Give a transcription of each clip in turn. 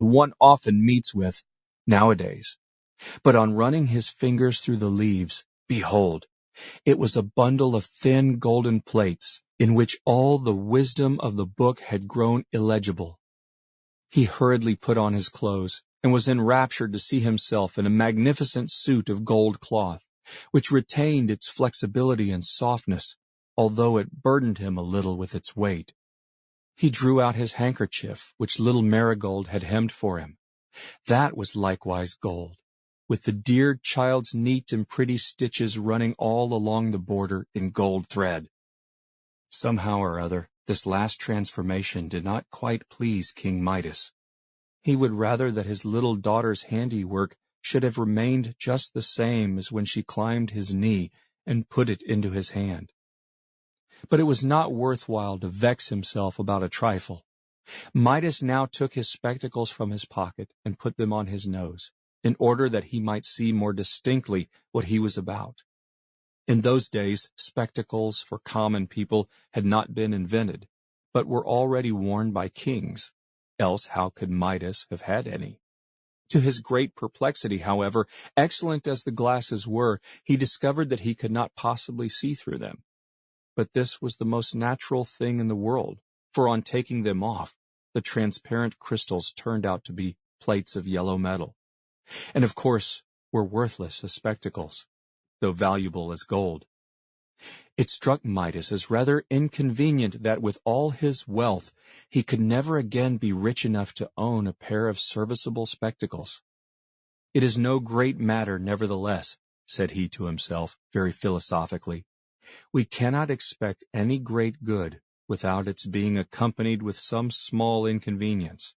one often meets with nowadays. But on running his fingers through the leaves, behold, it was a bundle of thin golden plates, in which all the wisdom of the book had grown illegible. He hurriedly put on his clothes, and was enraptured to see himself in a magnificent suit of gold cloth, which retained its flexibility and softness, although it burdened him a little with its weight. He drew out his handkerchief, which little Marigold had hemmed for him. That was likewise gold, with the dear child's neat and pretty stitches running all along the border in gold thread. Somehow or other, this last transformation did not quite please King Midas. He would rather that his little daughter's handiwork should have remained just the same as when she climbed his knee and put it into his hand. But it was not worth while to vex himself about a trifle. Midas now took his spectacles from his pocket and put them on his nose, in order that he might see more distinctly what he was about. In those days, spectacles for common people had not been invented, but were already worn by kings, else how could Midas have had any? To his great perplexity, however, excellent as the glasses were, he discovered that he could not possibly see through them. But this was the most natural thing in the world, for on taking them off, the transparent crystals turned out to be plates of yellow metal, and of course were worthless as spectacles, though valuable as gold. It struck Midas as rather inconvenient that with all his wealth he could never again be rich enough to own a pair of serviceable spectacles. "It is no great matter, nevertheless," said he to himself, very philosophically. "We cannot expect any great good without its being accompanied with some small inconvenience.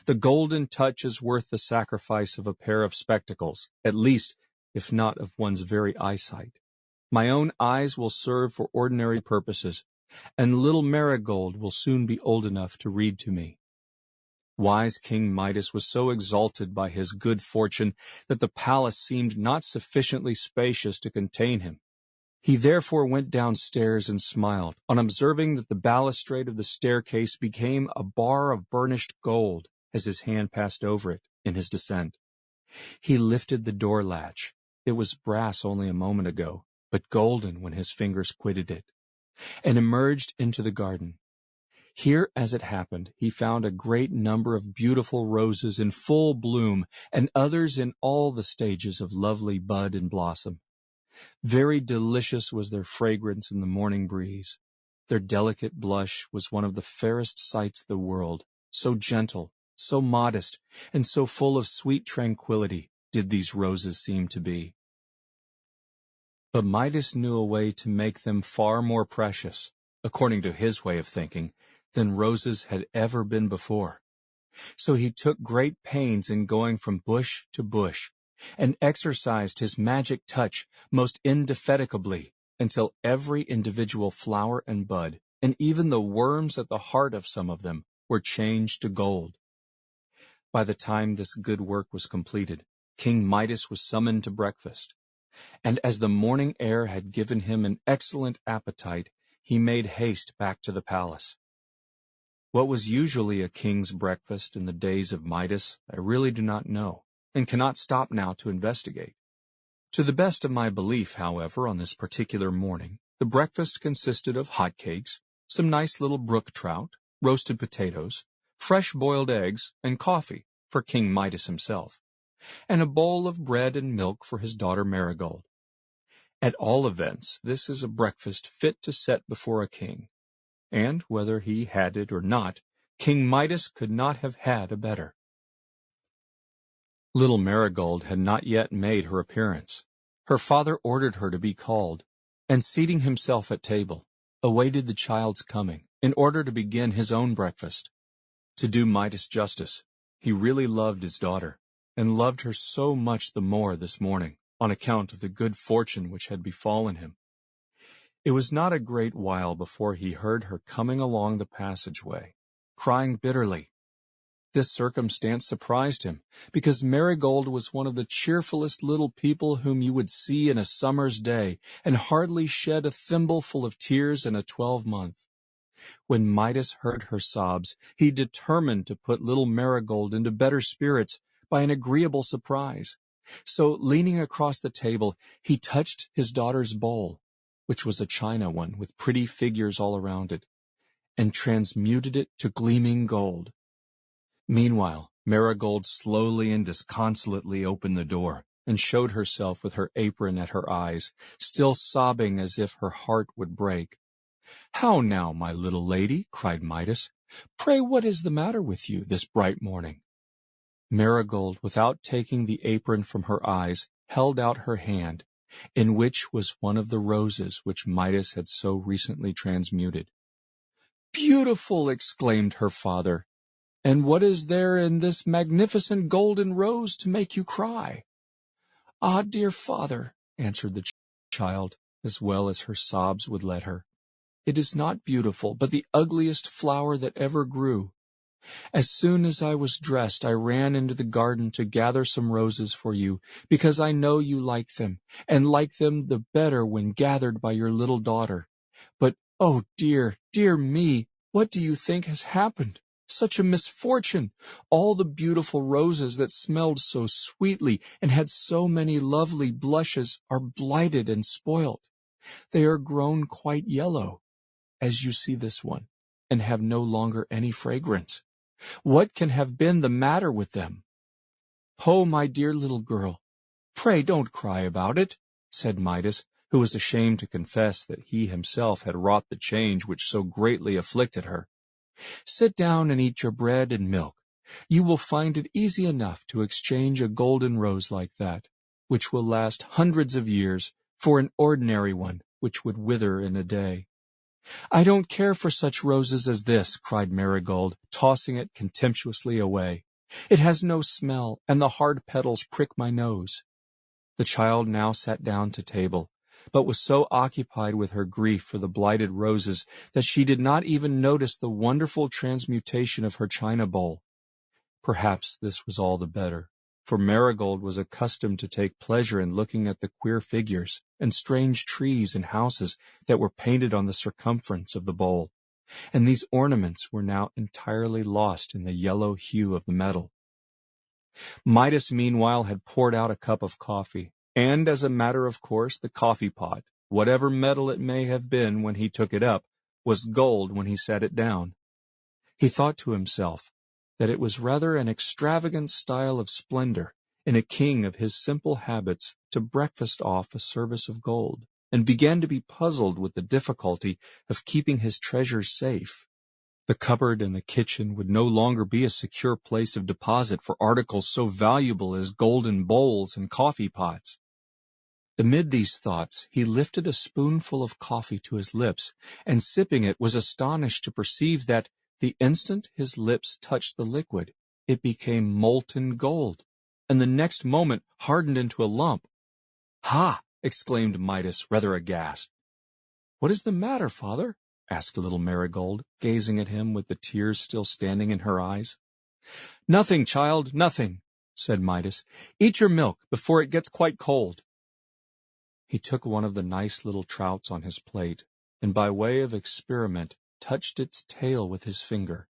The golden touch is worth the sacrifice of a pair of spectacles, at least, if not of one's very eyesight. My own eyes will serve for ordinary purposes, and little Marigold will soon be old enough to read to me." Wise King Midas was so exalted by his good fortune that the palace seemed not sufficiently spacious to contain him. He therefore went downstairs and smiled on observing that the balustrade of the staircase became a bar of burnished gold as his hand passed over it in his descent. He lifted the door latch. It was brass only a moment ago, but golden when his fingers quitted it, and emerged into the garden. Here, as it happened, he found a great number of beautiful roses in full bloom, and others in all the stages of lovely bud and blossom. Very delicious was their fragrance in the morning breeze. Their delicate blush was one of the fairest sights of the world, so gentle, so modest, and so full of sweet tranquillity did these roses seem to be. But Midas knew a way to make them far more precious, according to his way of thinking, than roses had ever been before. So he took great pains in going from bush to bush, and exercised his magic touch most indefatigably until every individual flower and bud, and even the worms at the heart of some of them, were changed to gold. By the time this good work was completed, King Midas was summoned to breakfast, and as the morning air had given him an excellent appetite, he made haste back to the palace. What was usually a king's breakfast in the days of Midas, I really do not know, and cannot stop now to investigate. To the best of my belief, however, on this particular morning, the breakfast consisted of hot cakes, some nice little brook trout, roasted potatoes, fresh boiled eggs, and coffee for King Midas himself, and a bowl of bread and milk for his daughter Marigold. At all events, this is a breakfast fit to set before a king, and whether he had it or not, King Midas could not have had a better. Little Marigold had not yet made her appearance. Her father ordered her to be called, and seating himself at table, awaited the child's coming in order to begin his own breakfast. To do Midas justice, he really loved his daughter, and loved her so much the more this morning, on account of the good fortune which had befallen him. It was not a great while before he heard her coming along the passageway, crying bitterly. This circumstance surprised him, because Marigold was one of the cheerfulest little people whom you would see in a summer's day, and hardly shed a thimbleful of tears in a 12-month. When Midas heard her sobs, he determined to put little Marigold into better spirits by an agreeable surprise. So, leaning across the table, he touched his daughter's bowl, which was a china one with pretty figures all around it, and transmuted it to gleaming gold. Meanwhile, Marigold slowly and disconsolately opened the door and showed herself with her apron at her eyes, still sobbing as if her heart would break. "How now, my little lady?" cried Midas. "Pray, what is the matter with you this bright morning?" Marigold, without taking the apron from her eyes, held out her hand, in which was one of the roses which Midas had so recently transmuted. "Beautiful!" exclaimed her father. "And what is there in this magnificent golden rose to make you cry?" "Ah, dear father," answered the child, as well as her sobs would let her, "it is not beautiful, but the ugliest flower that ever grew. As soon as I was dressed, I ran into the garden to gather some roses for you, because I know you like them, and like them the better when gathered by your little daughter. But, oh dear, dear me, what do you think has happened? Such a misfortune! All the beautiful roses that smelled so sweetly and had so many lovely blushes are blighted and spoilt. They are grown quite yellow, as you see this one, and have no longer any fragrance. What can have been the matter with them?" "Oh, my dear little girl, pray don't cry about it," said Midas, who was ashamed to confess that he himself had wrought the change which so greatly afflicted her. "Sit down and eat your bread and milk. You will find it easy enough to exchange a golden rose like that, which will last hundreds of years, for an ordinary one which would wither in a day." "I don't care for such roses as this," cried Marigold, tossing it contemptuously away. "It has no smell, and the hard petals prick my nose." The child now sat down to table, but was so occupied with her grief for the blighted roses that she did not even notice the wonderful transmutation of her china bowl. Perhaps this was all the better, for Marigold was accustomed to take pleasure in looking at the queer figures and strange trees and houses that were painted on the circumference of the bowl, and these ornaments were now entirely lost in the yellow hue of the metal. Midas meanwhile had poured out a cup of coffee, and as a matter of course the coffee pot, whatever metal it may have been when he took it up, was gold when he set it down. He thought to himself that it was rather an extravagant style of splendor in a king of his simple habits to breakfast off a service of gold, and began to be puzzled with the difficulty of keeping his treasures safe. The cupboard in the kitchen would no longer be a secure place of deposit for articles so valuable as golden bowls and coffee pots. Amid these thoughts, he lifted a spoonful of coffee to his lips, and sipping it was astonished to perceive that, the instant his lips touched the liquid, it became molten gold, and the next moment hardened into a lump. "Ha!" exclaimed Midas, rather aghast. "What is the matter, father?" asked little Marigold, gazing at him with the tears still standing in her eyes. "Nothing, child, nothing," said Midas. "Eat your milk before it gets quite cold." He took one of the nice little trouts on his plate, and by way of experiment touched its tail with his finger.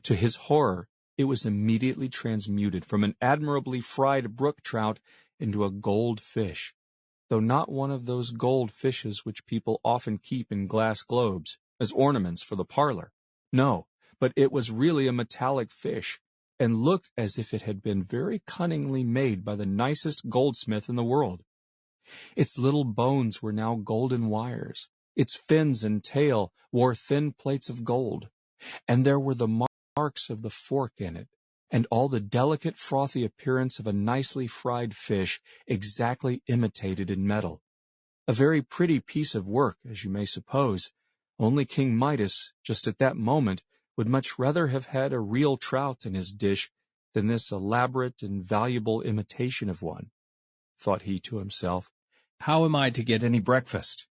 To his horror, it was immediately transmuted from an admirably fried brook trout into a gold fish, though not one of those gold fishes which people often keep in glass globes, as ornaments for the parlor. No, but it was really a metallic fish, and looked as if it had been very cunningly made by the nicest goldsmith in the world. Its little bones were now golden wires, its fins and tail wore thin plates of gold, and there were the marks of the fork in it, and all the delicate frothy appearance of a nicely fried fish exactly imitated in metal. A very pretty piece of work, as you may suppose, only King Midas, just at that moment, would much rather have had a real trout in his dish than this elaborate and valuable imitation of one. Thought he to himself, "How am I to get any breakfast?"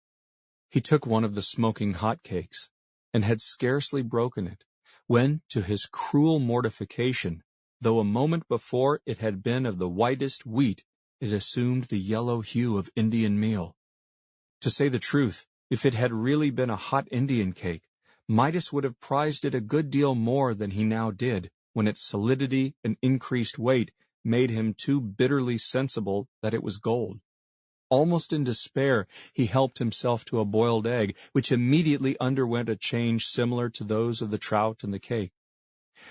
He took one of the smoking hot cakes, and had scarcely broken it, when, to his cruel mortification, though a moment before it had been of the whitest wheat, it assumed the yellow hue of Indian meal. To say the truth, if it had really been a hot Indian cake, Midas would have prized it a good deal more than he now did, when its solidity and increased weight made him too bitterly sensible that it was gold. Almost in despair, he helped himself to a boiled egg, which immediately underwent a change similar to those of the trout and the cake.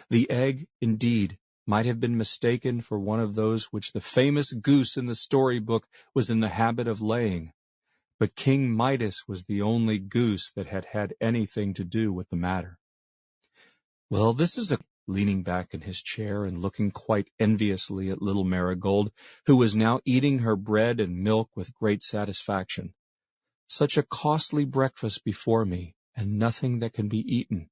The egg, indeed, might have been mistaken for one of those which the famous goose in the storybook was in the habit of laying. But King Midas was the only goose that had had anything to do with the matter. Well, this is leaning back in his chair and looking quite enviously at little Marigold, who was now eating her bread and milk with great satisfaction. Such a costly breakfast before me, and nothing that can be eaten.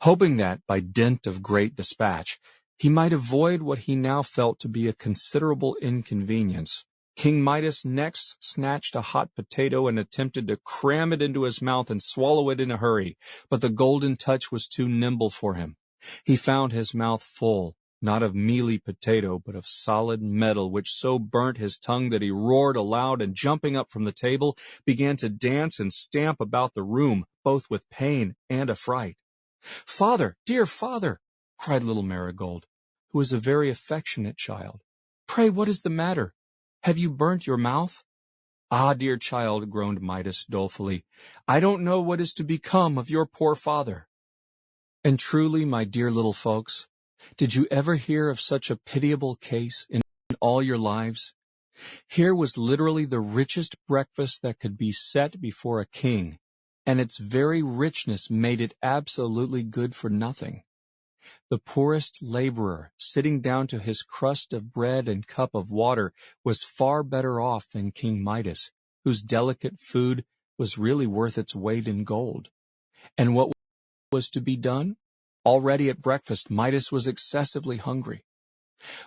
Hoping that, by dint of great dispatch, he might avoid what he now felt to be a considerable inconvenience, King Midas next snatched a hot potato and attempted to cram it into his mouth and swallow it in a hurry, but the Golden Touch was too nimble for him. He found his mouth full, not of mealy potato, but of solid metal, which so burnt his tongue that he roared aloud and, jumping up from the table, began to dance and stamp about the room, both with pain and affright. "Father, dear father!" cried little Marigold, who was a very affectionate child. "Pray, what is the matter? Have you burnt your mouth?" "Ah, dear child," groaned Midas dolefully, "I don't know what is to become of your poor father." And truly, my dear little folks, did you ever hear of such a pitiable case in all your lives? Here was literally the richest breakfast that could be set before a king, and its very richness made it absolutely good for nothing. The poorest laborer, sitting down to his crust of bread and cup of water, was far better off than King Midas, whose delicate food was really worth its weight in gold. And what was to be done? Already at breakfast, Midas was excessively hungry.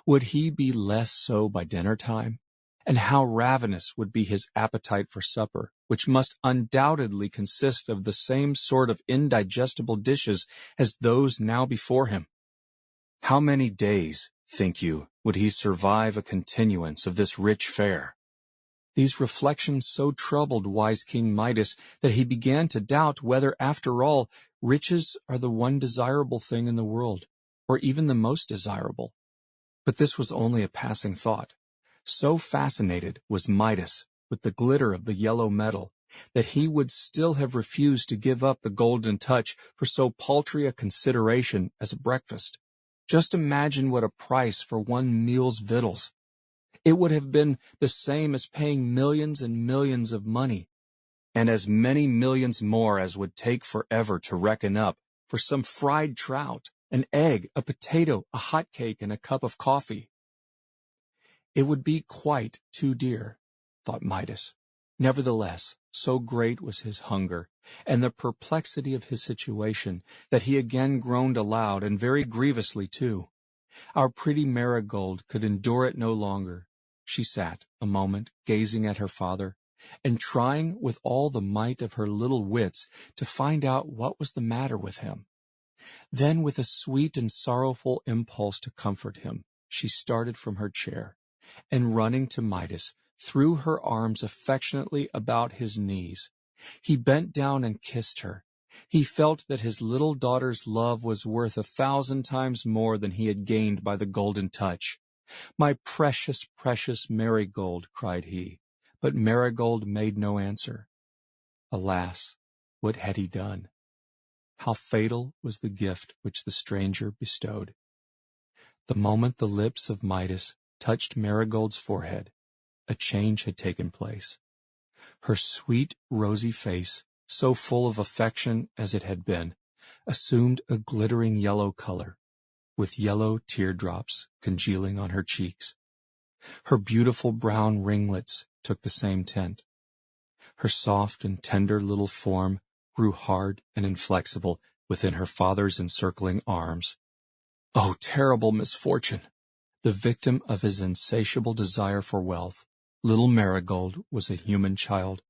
Would he be less so by dinner time? And how ravenous would be his appetite for supper, which must undoubtedly consist of the same sort of indigestible dishes as those now before him. How many days, think you, would he survive a continuance of this rich fare? These reflections so troubled wise King Midas that he began to doubt whether, after all, riches are the one desirable thing in the world, or even the most desirable. But this was only a passing thought. So fascinated was Midas with the glitter of the yellow metal that he would still have refused to give up the Golden Touch for so paltry a consideration as a breakfast. Just imagine what a price for one meal's victuals. It would have been the same as paying millions and millions of money, and as many millions more as would take forever to reckon up, for some fried trout, an egg, a potato, a hot cake, and a cup of coffee. It would be quite too dear, thought Midas. Nevertheless, so great was his hunger, and the perplexity of his situation, that he again groaned aloud, and very grievously too. Our pretty Marigold could endure it no longer. She sat a moment gazing at her father, and trying with all the might of her little wits to find out what was the matter with him. Then, with a sweet and sorrowful impulse to comfort him, she started from her chair, and running to Midas, threw her arms affectionately about his knees. He bent down and kissed her. He felt that his little daughter's love was worth 1,000 times more than he had gained by the Golden Touch. "My precious, precious Marigold," cried he. But Marigold made no answer. Alas, what had he done? How fatal was the gift which the stranger bestowed! The moment the lips of Midas touched Marigold's forehead, a change had taken place. Her sweet, rosy face, so full of affection as it had been, assumed a glittering yellow color, with yellow teardrops congealing on her cheeks. Her beautiful brown ringlets took the same tint. Her soft and tender little form grew hard and inflexible within her father's encircling arms. Oh, terrible misfortune! The victim of his insatiable desire for wealth, little Marigold was a human child,